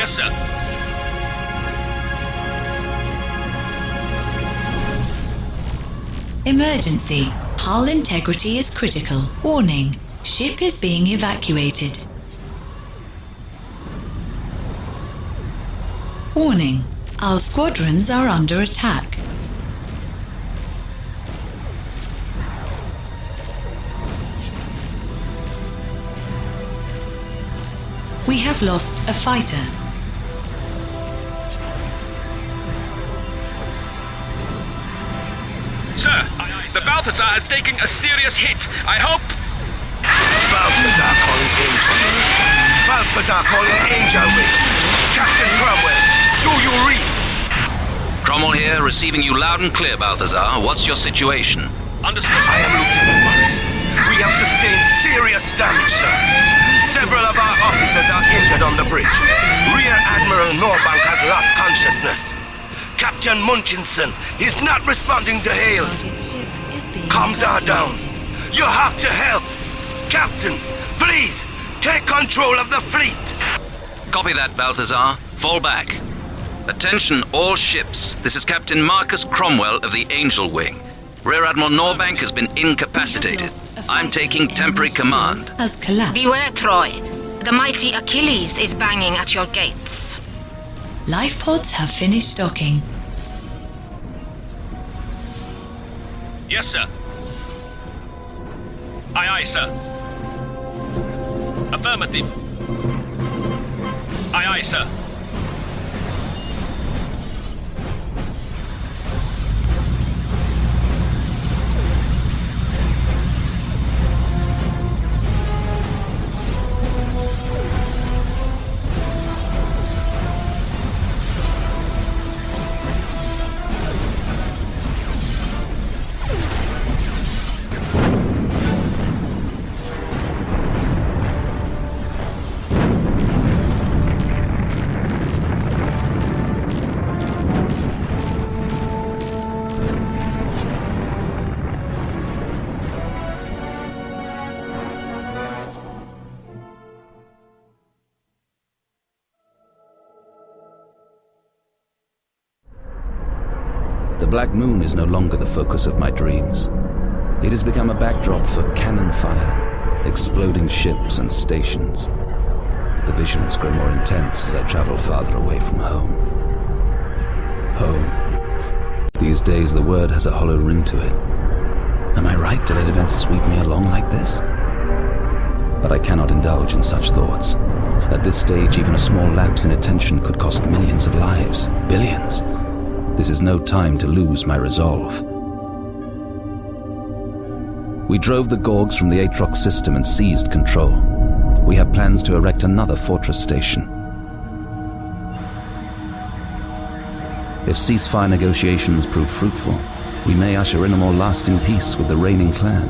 Yes, sir. Emergency. Hull integrity is critical. Warning. Ship is being evacuated. Warning. Our squadrons are under attack. We have lost a fighter. Sir, the Balthazar has taken a serious hit. I hope... Balthazar calling Angel. Balthazar calling Angel Wing. Captain Cromwell, do you read? Cromwell here, receiving you loud and clear, Balthazar. What's your situation? Understood. I am Lieutenant Morris. We have sustained serious damage, sir. Several of our officers are injured on the bridge. Rear Admiral Norbank has lost consciousness. Captain Munchinson is not responding to hail. Comms are down. You have to help. Captain, please, take control of the fleet. Copy that, Balthazar. Fall back. Attention all ships. This is Captain Marcus Cromwell of the Angel Wing. Rear Admiral Norbank has been incapacitated. I'm taking temporary command. Has collapsed. Beware, Troy. The mighty Achilles is banging at your gates. Life pods have finished docking. Yes, sir. Aye, aye, sir. Affirmative. Aye, aye, sir. The Black Moon is no longer the focus of my dreams. It has become a backdrop for cannon fire, exploding ships and stations. The visions grow more intense as I travel farther away from home. Home. These days the word has a hollow ring to it. Am I right to let events sweep me along like this? But I cannot indulge in such thoughts. At this stage, even a small lapse in attention could cost millions of lives, billions. This is no time to lose my resolve. We drove the Gorgs from the Aatrox system and seized control. We have plans to erect another fortress station. If ceasefire negotiations prove fruitful, we may usher in a more lasting peace with the reigning clan.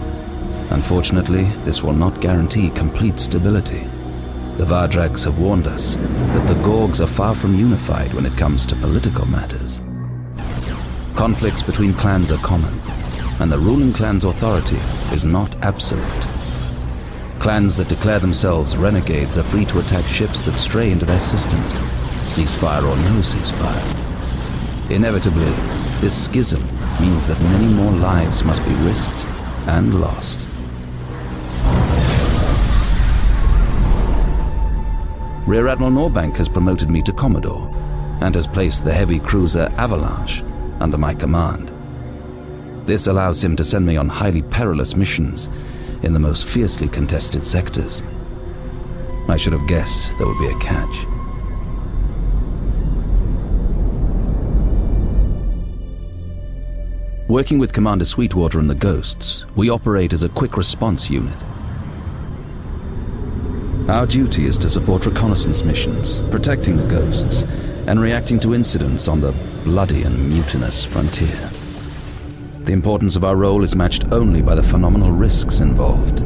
Unfortunately, this will not guarantee complete stability. The Vardrags have warned us that the Gorgs are far from unified when it comes to political matters. Conflicts between clans are common, and the ruling clan's authority is not absolute. Clans that declare themselves renegades are free to attack ships that stray into their systems, ceasefire or no ceasefire. Inevitably, this schism means that many more lives must be risked and lost. Rear Admiral Norbank has promoted me to Commodore and has placed the heavy cruiser Avalanche under my command. This allows him to send me on highly perilous missions in the most fiercely contested sectors. I should have guessed there would be a catch. Working with Commander Sweetwater and the Ghosts, we operate as a quick response unit. Our duty is to support reconnaissance missions, protecting the Ghosts, and reacting to incidents on the bloody and mutinous frontier. The importance of our role is matched only by the phenomenal risks involved.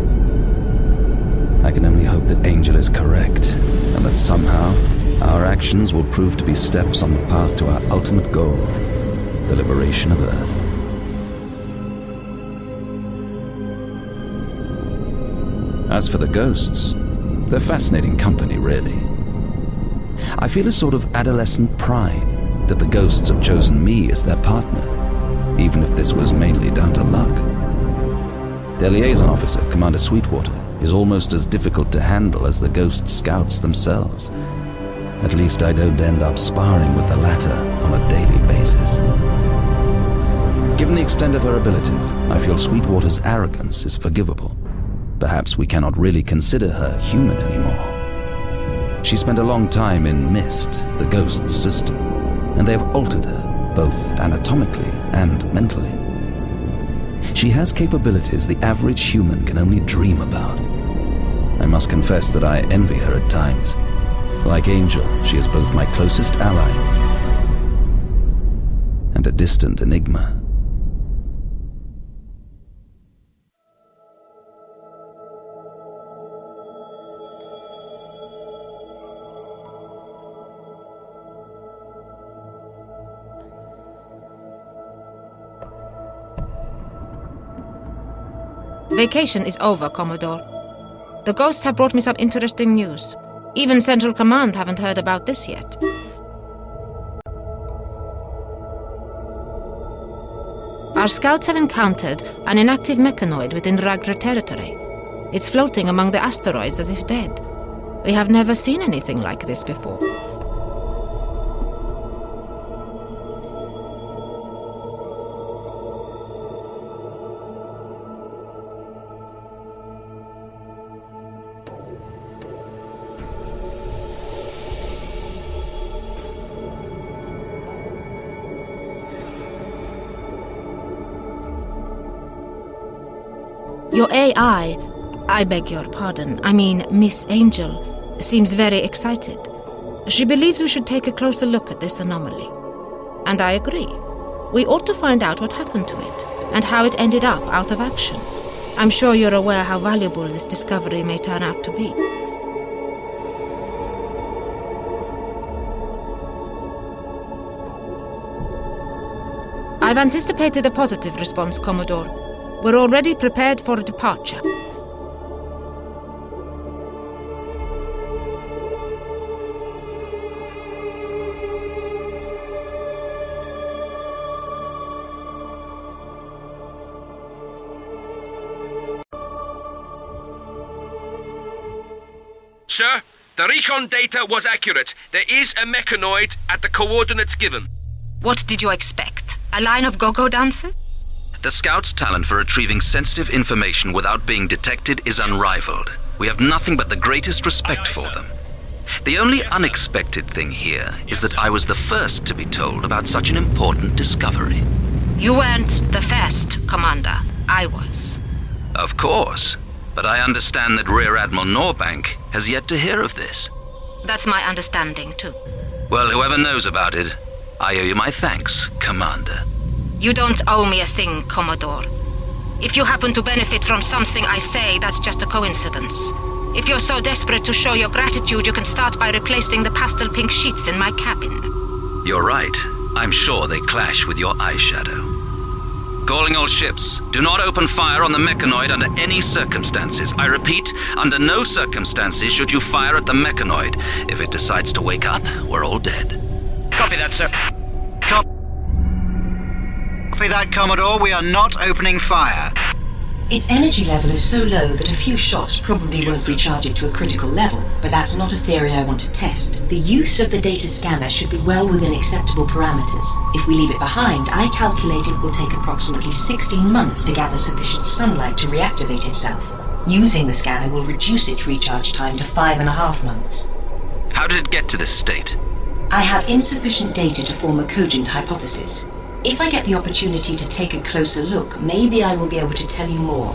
I can only hope that Angel is correct, and that somehow our actions will prove to be steps on the path to our ultimate goal, the liberation of Earth. As for the Ghosts, they're fascinating company, really. I feel a sort of adolescent pride that the ghosts have chosen me as their partner, even if this was mainly down to luck. Their liaison officer, Commander Sweetwater, is almost as difficult to handle as the ghost scouts themselves. At least I don't end up sparring with the latter on a daily basis. Given the extent of her abilities, I feel Sweetwater's arrogance is forgivable. Perhaps we cannot really consider her human anymore. She spent a long time in Mist, the ghost's system, and they have altered her, both anatomically and mentally. She has capabilities the average human can only dream about. I must confess that I envy her at times. Like Angel, she is both my closest ally and a distant enigma. Vacation is over, Commodore. The ghosts have brought me some interesting news. Even Central Command haven't heard about this yet. Our scouts have encountered an inactive mechanoid within Ragra territory. It's floating among the asteroids as if dead. We have never seen anything like this before. Your AI, I beg your pardon, I mean Miss Angel, seems very excited. She believes we should take a closer look at this anomaly. And I agree. We ought to find out what happened to it, and how it ended up out of action. I'm sure you're aware how valuable this discovery may turn out to be. I've anticipated a positive response, Commodore. We're already prepared for departure. Sir, the recon data was accurate. There is a mechanoid at the coordinates given. What did you expect? A line of go-go dancers? The Scouts' talent for retrieving sensitive information without being detected is unrivaled. We have nothing but the greatest respect for them. The only unexpected thing here is that I was the first to be told about such an important discovery. You weren't the first, Commander. I was. Of course, but I understand that Rear Admiral Norbank has yet to hear of this. That's my understanding, too. Well, whoever knows about it, I owe you my thanks, Commander. You don't owe me a thing, Commodore. If you happen to benefit from something I say, that's just a coincidence. If you're so desperate to show your gratitude, you can start by replacing the pastel pink sheets in my cabin. You're right. I'm sure they clash with your eyeshadow. Calling all ships. Do not open fire on the mechanoid under any circumstances. I repeat, under no circumstances should you fire at the mechanoid. If it decides to wake up, we're all dead. Copy that, sir. Copy that, Commodore. We are not opening fire. Its energy level is so low that a few shots probably won't recharge it to a critical level, but that's not a theory I want to test. The use of the data scanner should be well within acceptable parameters. If we leave it behind, I calculate it will take approximately 16 months to gather sufficient sunlight to reactivate itself. Using the scanner will reduce its recharge time to 5.5 months. How did it get to this state? I have insufficient data to form a cogent hypothesis. If I get the opportunity to take a closer look, maybe I will be able to tell you more.